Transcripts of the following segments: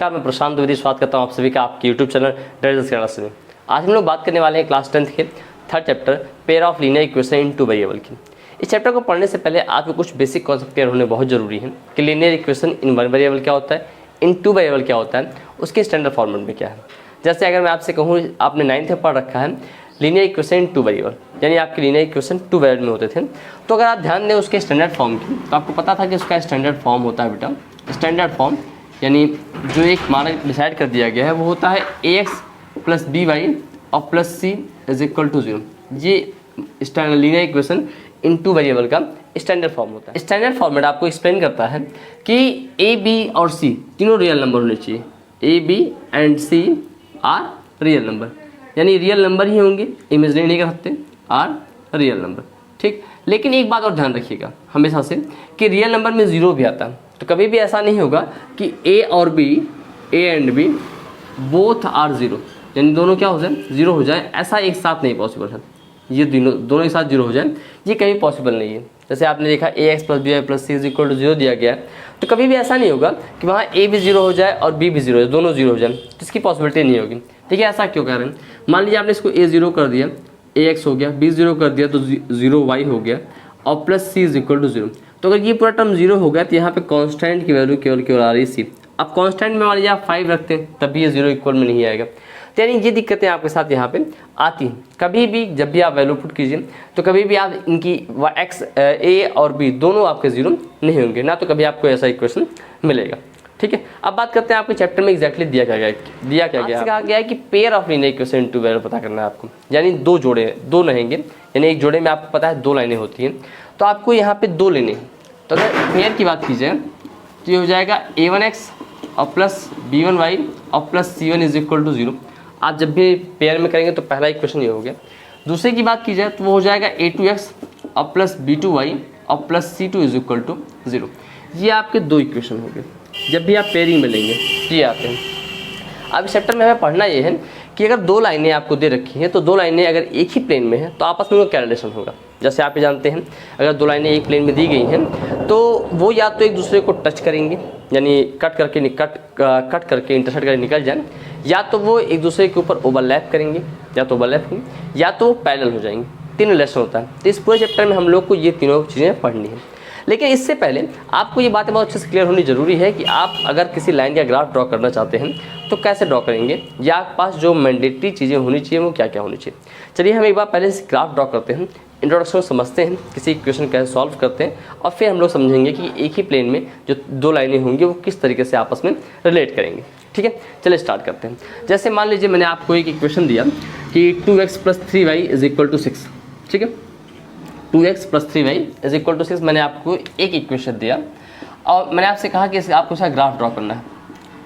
नमस्कार, मैं प्रशांत द्विवेदी स्वागत करता हूं आप सभी का आपके यूट्यूब चैनल डेरिवेटिव्स क्लास में। आज हम लोग बात करने वाले हैं क्लास 10th के third chapter pair of linear equation in two variable की। इस चैप्टर को पढ़ने से पहले आपको कुछ बेसिक कॉन्सेप्ट क्लियर होने बहुत जरूरी है कि linear equation in one variable क्या होता है, इन टू वेरिएबल क्या होता है, उसके स्टैंडर्ड फॉर्मेट में क्या है। जैसे अगर मैं आपसे कहूँ आपने 9th में पढ़ रखा है linear equation in two variable, यानी आपके लीनियर इक्वेशन टू वेरिएबल में होते थे, तो अगर आप ध्यान दें उसके स्टैंडर्ड फॉर्म की तो आपको पता था कि उसका स्टैंडर्ड फॉर्म होता है बेटा, स्टैंडर्ड फॉर्म यानी जो एक माना डिसाइड कर दिया गया है वो होता है ax प्लस बी वाई और plus c is equal to 0। ये linear equation in two variable का स्टैंडर्ड फॉर्म होता है। स्टैंडर्ड फॉर्मेट आपको एक्सप्लेन करता है कि ए बी और सी तीनों रियल नंबर होने चाहिए। A b and c are real number, यानी रियल नंबर ही होंगे, इमेजिनरी नहीं कर सकते, आर रियल नंबर, ठीक। लेकिन एक बात और ध्यान रखिएगा हमेशा से कि रियल नंबर में 0 भी आता है, तो कभी भी ऐसा नहीं होगा कि ए और b, a and b both are 0, यानी दोनों क्या हो जाए 0 हो जाए, ऐसा एक साथ नहीं पॉसिबल है। ये दोनों एक साथ 0 हो जाए ये कभी पॉसिबल नहीं है। जैसे आपने देखा a x plus b y plus c is equal to 0 दिया गया है, तो कभी भी ऐसा नहीं होगा कि वहाँ ए भी 0 हो जाए और बी भी 0 हो जाए, दोनों 0 हो जाए, इसकी पॉसिबिलिटी नहीं होगी। ठीक है, ऐसा क्यों कह रहे हैं? मान लीजिए आपने इसको ए 0 कर दिया, ए एक्स हो गया, बी 0 कर दिया तो 0 वाई हो गया और plus c is equal to 0। तो अगर ये पूरा टर्म 0 हो गया तो यहाँ पे कांस्टेंट की वैल्यू केवल आ रही सी। अब कांस्टेंट में मान लीजिए आप 5 रखते हैं तब भी ये 0 इक्वल में नहीं आएगा। तो यानी ये दिक्कतें आपके साथ यहाँ पे आती हैं। कभी भी जब भी आप वैल्यू पुट कीजिए तो कभी भी आप इनकी एक्स ए और बी दोनों आपके 0 नहीं होंगे, ना तो कभी आपको ऐसा इक्वेशन मिलेगा। ठीक है, अब बात करते हैं आपके चैप्टर में एग्जैक्टली दिया क्या गया कहा गया है कि pair of linear equation in two variable पता करना है आपको, यानी दो रहेंगे, यानी एक जोड़े में आपको पता है 2 लाइनें होती हैं, तो आपको यहाँ पे 2 लेने हैं। तो अगर पेयर की बात की जाए तो ये हो जाएगा a1x और प्लस b1y और plus c1 is equal to 0। आप जब भी पेयर में करेंगे तो पहला इक्वेशन ये हो गया। दूसरे की बात की जाए तो वो हो जाएगा a2x और प्लस b2y और plus c2 is equal to 0। ये आपके 2 इक्वेशन हो गए जब भी आप पेयरिंग में लेंगे, ये आते हैं। अब इस चैप्टर में हमें पढ़ना ये है कि अगर 2 लाइनें आपको दे रखी हैं तो 2 लाइनें अगर एक ही प्लेन में हैं तो आपस में उनका क्या रिलेशन होगा। जैसे आप ये जानते हैं अगर 2 लाइनें एक प्लेन में दी गई हैं तो वो या तो एक दूसरे को टच करेंगे, यानी कट करके इंटरसेक्ट करके निकल जाए, या तो वो एक दूसरे के ऊपर ओवरलैप करेंगे, या तो ओवरलैप होंगे, या तो वो पैरेलल हो जाएंगे। 3 रिलेशन होता है। तो इस पूरे चैप्टर में हम लोग को ये तीनों चीज़ें पढ़नी है। लेकिन इससे पहले आपको ये बातें बहुत अच्छे से क्लियर होनी जरूरी है कि आप अगर किसी लाइन का ग्राफ ड्रॉ करना चाहते हैं तो कैसे ड्रॉ करेंगे, या आपके पास जो मैंडेटरी चीज़ें होनी चाहिए वो क्या क्या होनी चाहिए। चलिए हम एक बार पहले से ग्राफ ड्रॉ करते हैं, इंट्रोडक्शन समझते हैं, किसी इक्वेशन कैसे सॉल्व करते हैं, और फिर हम लोग समझेंगे कि एक ही प्लेन में जो 2 लाइनें होंगी वो किस तरीके से आपस में रिलेट करेंगे। ठीक है, चलिए स्टार्ट करते हैं। जैसे मान लीजिए मैंने आपको एक इक्वेशन दिया कि 2x plus 3y is equal to 6। ठीक है, 2x plus 3y is equal to 6 मैंने आपको एक इक्वेशन दिया और मैंने आपसे कहा कि आपको इसका ग्राफ ड्रॉ करना है।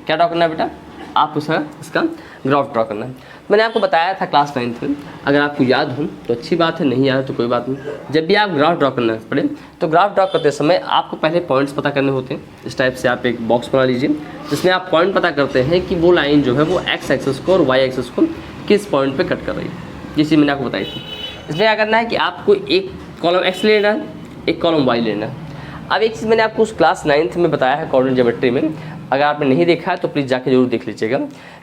क्या ड्रॉ करना है बेटा? आपको इसका ग्राफ ड्रॉ करना है। मैंने आपको बताया था क्लास 9th में, अगर आपको याद हो तो अच्छी बात है, नहीं याद तो कोई बात नहीं। जब भी आप ग्राफ ड्रॉ करना पड़े तो ग्राफ ड्रॉ करते समय आपको पहले पॉइंट्स पता करने होते हैं। इस टाइप से आप एक बॉक्स बना लीजिए जिसमें आप पॉइंट पता करते हैं कि वो लाइन जो है वो एक्स एक्सिस को और वाई एक्सिस को किस पॉइंट पर कट कर रही है। ये चीज़ मैंने आपको बताई थी। इसमें क्या करना है कि आपको एक कॉलम एक्स लेना है, एक कॉलम वाई लेना है। अब एक चीज़ मैंने आपको उस क्लास 9th में बताया है कोऑर्डिनेट ज्योमेट्री में, अगर आपने नहीं देखा है तो प्लीज़ जाके जरूर देख लीजिएगा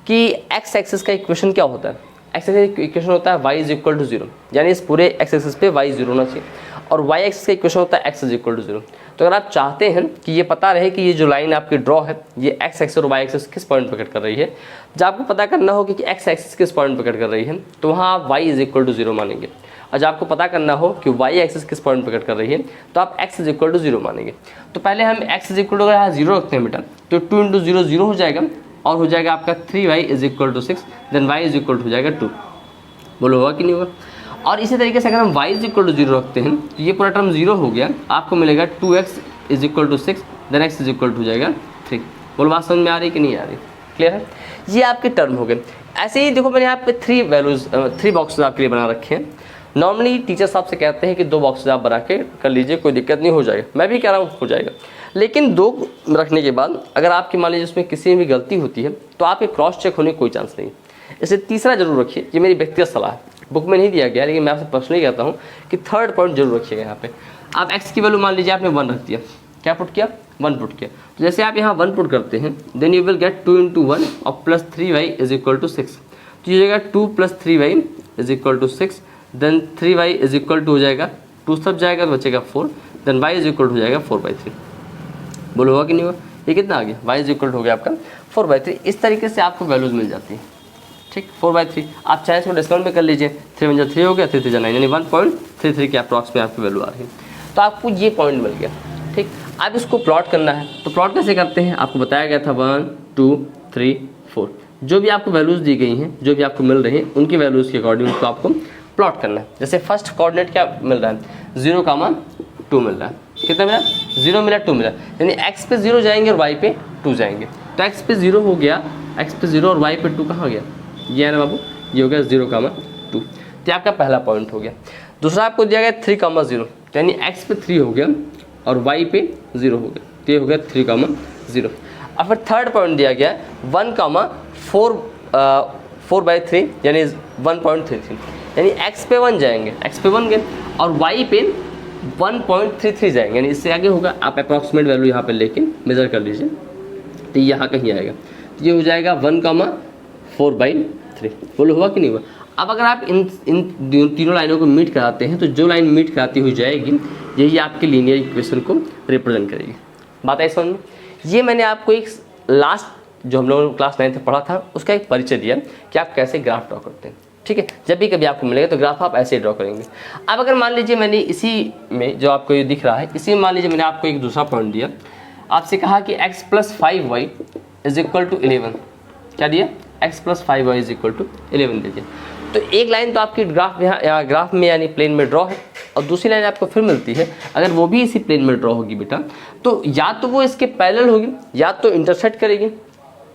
कि एक्स एक्सिस का इक्वेशन क्या होता है। एक्स एक्सिस का इक्वेशन होता है वाई इज इक्वल टू 0, यानी इस पूरे एक्स एक्सिस पे वाई 0 होना चाहिए, और वाई एक्सिस का इक्वेशन होता है एक्स इज इक्वल टू 0। तो अगर आप चाहते हैं कि ये पता रहे कि ये जो लाइन आपकी ड्रॉ है ये एक्स एक्सिस और वाई एक्सिस किस पॉइंट पर कट कर रही है, जब आपको पता करना हो कि एक्स एक्सिस किस पॉइंट पर कट कर रही है तो वहाँ आप वाई इज इक्वल टू 0 मानेंगे, और जब आपको पता करना हो कि वाई एक्सिस किस पॉइंट पर कट कर रही है तो आप x इज इक्वल टू 0 मानेंगे। तो पहले हम x इज इक्वल टू यहाँ 0 रखते हैं बेटा, तो 2 इंटू 0 0 हो जाएगा और हो जाएगा आपका 3y is equal to 6, then y is equal to हो जाएगा 2। बोलो होगा कि नहीं होगा? और इसी तरीके से अगर हम y इज इक्वल टू 0 रखते हैं तो ये पूरा टर्म 0 हो गया, आपको मिलेगा 2x is equal to 6, then x is equal to हो जाएगा 3। बोलो बात समझ में आ रही कि नहीं आ रही? क्लियर है? ये आपके टर्म हो गए। ऐसे ही देखो मैंने यहाँ पे 3 बॉक्सेस आपके लिए बना रखे हैं। नॉर्मली टीचर्स आपसे कहते हैं कि 2 बॉक्सेस आप बना के कर लीजिए, कोई दिक्कत नहीं, हो जाएगा। मैं भी कह रहा हूँ हो जाएगा, लेकिन 2 रखने के बाद अगर आपकी मान लीजिए उसमें किसी में भी गलती होती है तो आपके क्रॉस चेक होने की कोई चांस नहीं। इसलिए तीसरा जरूर रखिए, ये मेरी व्यक्तिगत सलाह है, बुक में नहीं दिया गया, लेकिन मैं आपसे पर्सनली कहता हूँ कि 3rd पॉइंट जरूर रखिएगा। यहाँ पे आप x की वैल्यू मान लीजिए आपने 1 रख दिया, क्या पुट किया 1 पुट किया, तो जैसे आप यहाँ 1 पुट करते हैं देन यू विल गेट 2 × 1 और plus 3y is equal to 6, तो ये हो जाएगा 2 + 3y is equal to 6, then 3y is equal to हो जाएगा 2 सब जाएगा तो बचेगा 4, then y is equal to हो जाएगा 4/3। बोलो होगा कि नहीं होगा? ये कितना आ गया? y इज इक्वल टू हो गया आपका 4/3। इस तरीके से आपको वैल्यूज मिल जाती है, ठीक, 4/3। आप चाहे इसको डिस्काउंट में कर लीजिए, 3 × 3 हो गया, 3 × 9 यानी 1.33 के अप्रॉक्स में आपकी वैल्यू आ रही है, तो आपको ये पॉइंट मिल गया, ठीक। अब इसको प्लॉट करना है, तो प्लॉट कैसे करते हैं आपको बताया गया था, 1 2 3 4 जो भी आपको वैल्यूज़ दी गई हैं, जो भी आपको मिल रही हैं उनकी वैल्यूज़ के अकॉर्डिंग उसको आपको प्लॉट करना है। जैसे फर्स्ट कोऑर्डिनेट क्या मिल रहा है? 0,2 मिल रहा है, कितना मिला? 0 मिला, 2 मिला, यानी x पे 0 जाएंगे और y पे 2 जाएंगे, तो x पे 0 हो गया, x पे 0 और y पे 2 कहाँ गया? ये है ना बाबू, ये हो गया 0,2, तो आपका पहला पॉइंट हो गया। दूसरा आपको दिया गया 3,0, यानी x पे 3 हो गया और y पे 0 हो गया, तो ये हो गया 3,0। और फिर थर्ड पॉइंट दिया गया 1,4/3 यानी 1.33, यानी x पे 1 जाएंगे, x पे 1 गए और y पे 1.33 जाएंगे, यानी इससे आगे होगा। आप अप्रॉक्सीमेट वैल्यू यहाँ पे लेके मेजर कर लीजिए, तो यहाँ कहीं आएगा, तो ये हो जाएगा 1,4/3। बोलो हुआ कि नहीं हुआ? अब अगर आप इन तीनों लाइनों को मीट कराते हैं तो जो लाइन मीट कराती हुई जाएगी यही आपके लीनियर इक्वेशन को रिप्रेजेंट करेगी। बात आई समझ में? ये मैंने आपको एक लास्ट जो हम लोगों क्लास 9 में पढ़ा था उसका एक परिचय दिया कि आप कैसे ग्राफ ड्रॉ करते हैं, ठीक है। जब भी कभी आपको मिलेगा तो ग्राफ आप ऐसे ही ड्रॉ करेंगे। अब अगर मान लीजिए मैंने इसी में जो आपको ये दिख रहा है, इसी में मान लीजिए मैंने आपको एक दूसरा पॉइंट दिया, आपसे कहा कि x + 5y is equal to 11, क्या दिया? x + 5y is equal to 11 दीजिए। तो एक लाइन तो आपकी ग्राफ यहाँ ग्राफ में यानी प्लेन में ड्रॉ है, और दूसरी लाइन आपको फिर मिलती है, अगर वो भी इसी प्लेन में ड्रॉ होगी बेटा, तो या तो वो इसके पैरेलल होगी, या तो इंटरसेक्ट करेगी,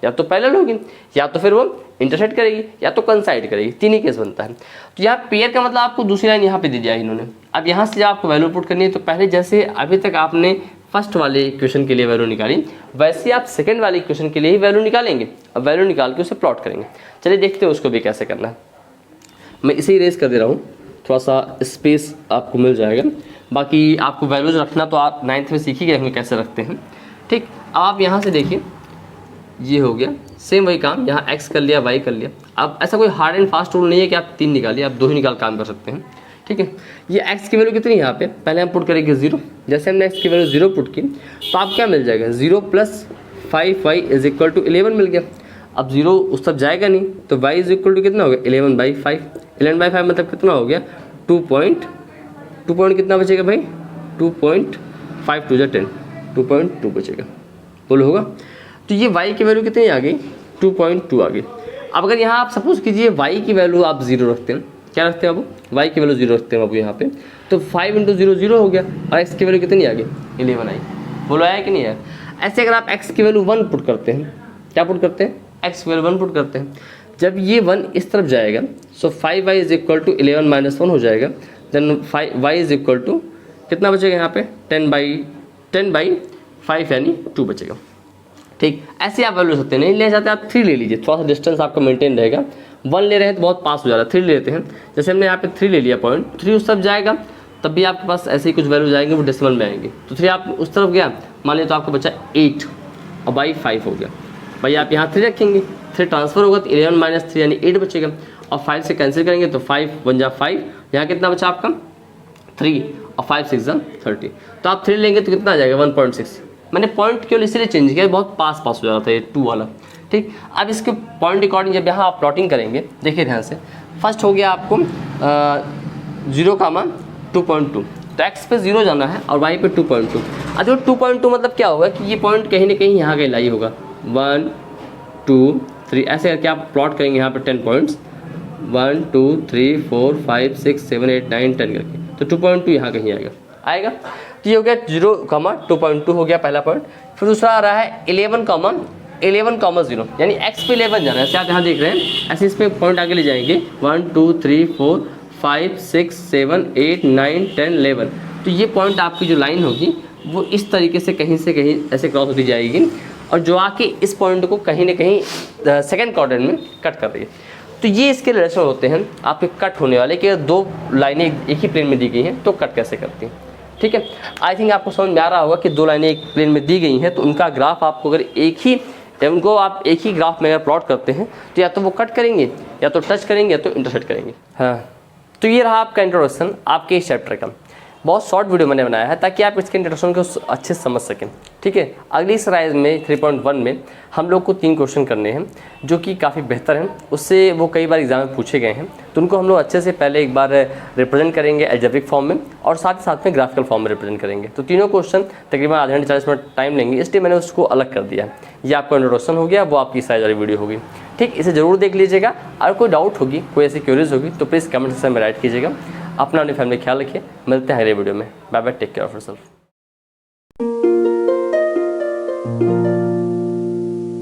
या तो पैरेलल होगी, या तो फिर वो इंटरसेक्ट करेगी, या तो कंसाइड करेगी, तीन ही केस बनता है। तो यहाँ पेयर का मतलब आपको दूसरी लाइन यहाँ पे दे दिया है इन्होंने। अब यहाँ से जब आपको वैल्यू पुट करनी है तो पहले जैसे अभी तक आपने फर्स्ट वाले इक्वेशन के लिए वैल्यू निकाली, वैसे आप सेकंड वाले इक्वेशन के लिए ही वैल्यू निकालेंगे। अब वैल्यू निकाल के उसे प्लॉट करेंगे। चलिए देखते हैं उसको भी कैसे करना है। मैं इसे इरेज कर दे रहा हूँ, थोड़ा सा स्पेस आपको मिल जाएगा। बाकी आपको वैल्यूज रखना तो आप 9th में सीख ही गए होंगे कैसे रखते हैं, ठीक। अब आप यहाँ से देखिए, ये हो गया सेम वही काम, यहाँ x कर लिया, y कर लिया। अब ऐसा कोई हार्ड एंड फास्ट रूल नहीं है कि आप 3 निकालिए, आप 2 ही निकाल काम कर सकते हैं, ठीक है। ये x की वैल्यू कितनी है यहाँ पे? पहले हम पुट करेंगे 0। जैसे हमने x की वैल्यू 0 पुट की तो आप क्या मिल जाएगा? 0 + 5y इज इक्वल टू 11 मिल गया। अब 0 उस तक जाएगा नहीं, तो y इज इक्वल टू कितना हो गया? 11/5। 11/5 मतलब कितना हो गया? 2 पॉइंट कितना बचेगा भाई? 2.5 2 × 10, 2.2 बचेगा। बोलो होगा? तो ये y की वैल्यू कितनी आ गई? 2.2 आ गई। अब अगर यहाँ आप सपोज कीजिए y की वैल्यू आप 0 रखते हैं, क्या रखते हैं बाबू? y की वैल्यू 0 रखते हैं बाबू यहाँ पे, तो 5 × 0 0 हो गया, और x की वैल्यू कितनी आ गई? 11 आई। बोलो आया कि नहीं आया? ऐसे अगर आप x की वैल्यू 1 पुट करते हैं, क्या पुट करते हैं? x की वैल्यू 1 पुट करते हैं। जब ये 1 इस तरफ जाएगा सो 5y इज इक्वल टू 11 - 1 हो जाएगा, then y is equal to कितना बचेगा यहाँ पे? 10/5 यानी 2 बचेगा, ठीक। ऐसे आप वैल्यू सकते हैं, नहीं ले जाते आप 3 ले लीजिए, थोड़ा सा डिस्टेंस आपका मेंटेन रहेगा। 1 ले रहे हैं तो बहुत पास हो जा रहा है, 3 लेते हैं। जैसे हमने यहाँ पे 3 ले लिया, पॉइंट 3 उस तरफ जाएगा तब भी आपके पास ऐसे ही कुछ वैल्यू जाएंगे, वो डेसिमल में आएंगे। तो 3 आप उस तरफ गया, मान लिया तो आपका बचा 8 और बाई 5 हो गया। भाई आप यहाँ 3 रखेंगे, 3 ट्रांसफर होगा तो 11 - 3 यानी 8 बचेगा, और 5 से कैंसिल करेंगे तो 5 1 जा 5, यहाँ कितना बचा आपका? 3, और 5 6 जा 30। तो आप 3 लेंगे तो कितना आ जाएगा? 1.6। मैंने पॉइंट केवल इसलिए चेंज किया, बहुत पास हो जा रहा था ये 2 वाला, ठीक। अब इसके पॉइंट अकॉर्डिंग जब यहाँ आप प्लॉटिंग करेंगे, देखिए ध्यान से, फर्स्ट हो गया आपको 0,2.2, तो x पे 0 जाना है और y पे 2.2। अब 2.2 मतलब क्या होगा कि ये पॉइंट कहीं ना कहीं यहाँ कहीं लाई होगा। 1 2 3 ऐसे करके आप प्लॉट करेंगे यहाँ पे 10 पॉइंट्स, 1 2 3 4 5 6 7 8 9 10 करके, तो 2.2 यहाँ कहीं आएगा। तो ये हो गया 0,2.2 हो गया पहला पॉइंट। फिर दूसरा आ रहा है 11,0 यानी x पे 11 जाना है। ऐसे आप यहाँ देख रहे हैं, ऐसे इस पे पॉइंट आगे ले जाएंगे 1 2 3 4 5 6 7 8 9 10 11। तो ये पॉइंट आपकी जो लाइन होगी वो इस तरीके से कहीं ऐसे क्रॉस होती जाएगी, और जो आके इस पॉइंट को कहीं ना कहीं सेकेंड क्वाड्रेंट में कट कर रही है। तो ये इसके रिलेशन होते हैं आपके कट होने वाले कि 2 लाइनें एक ही प्लेन में दी गई हैं तो कट कैसे करती हैं। ठीक है। आई थिंक आपको समझ में आ रहा होगा कि 2 लाइनें एक प्लेन में दी गई हैं, तो उनका ग्राफ आपको अगर उनको आप एक ही ग्राफ में अगर प्लॉट करते हैं तो या तो वो कट करेंगे, या तो टच करेंगे, या तो इंटरसेक्ट करेंगे। हाँ, तो ये रहा आपका इंट्रोडक्शन आपके इस चैप्टर का। बहुत शॉर्ट वीडियो मैंने बनाया है ताकि आप इसके इंट्रोडक्शन को अच्छे से समझ सकें, ठीक है। अगली एक्सरसाइज में 3.1 में हम लोग को 3 क्वेश्चन करने हैं जो कि काफ़ी बेहतर हैं, उससे वो कई बार एग्जाम में पूछे गए हैं, तो उनको हम लोग अच्छे से पहले एक बार रिप्रेजेंट करेंगे अलजेब्रिक फॉर्म में, और साथ ही साथ में ग्राफिकल फॉर्म में रिप्रेजेंट करेंगे। तो तीनों क्वेश्चन तकरीबन आधे घंटे 40 मिनट टाइम लेंगे, इसलिए मैंने उसको अलग कर दिया। ये आपका इंट्रोडक्शन हो गया, वो आपकी साइज वाली वीडियो होगी, ठीक। इसे ज़रूर देख लीजिएगा। अगर कोई डाउट होगी, कोई ऐसी क्वेरीज होगी तो प्लीज़ कमेंट सेक्शन में राइट कीजिएगा। अपना अपनी फैमिली ख्याल रखिए। मिलते हैं अगले वीडियो में। Bye bye, take care of yourself.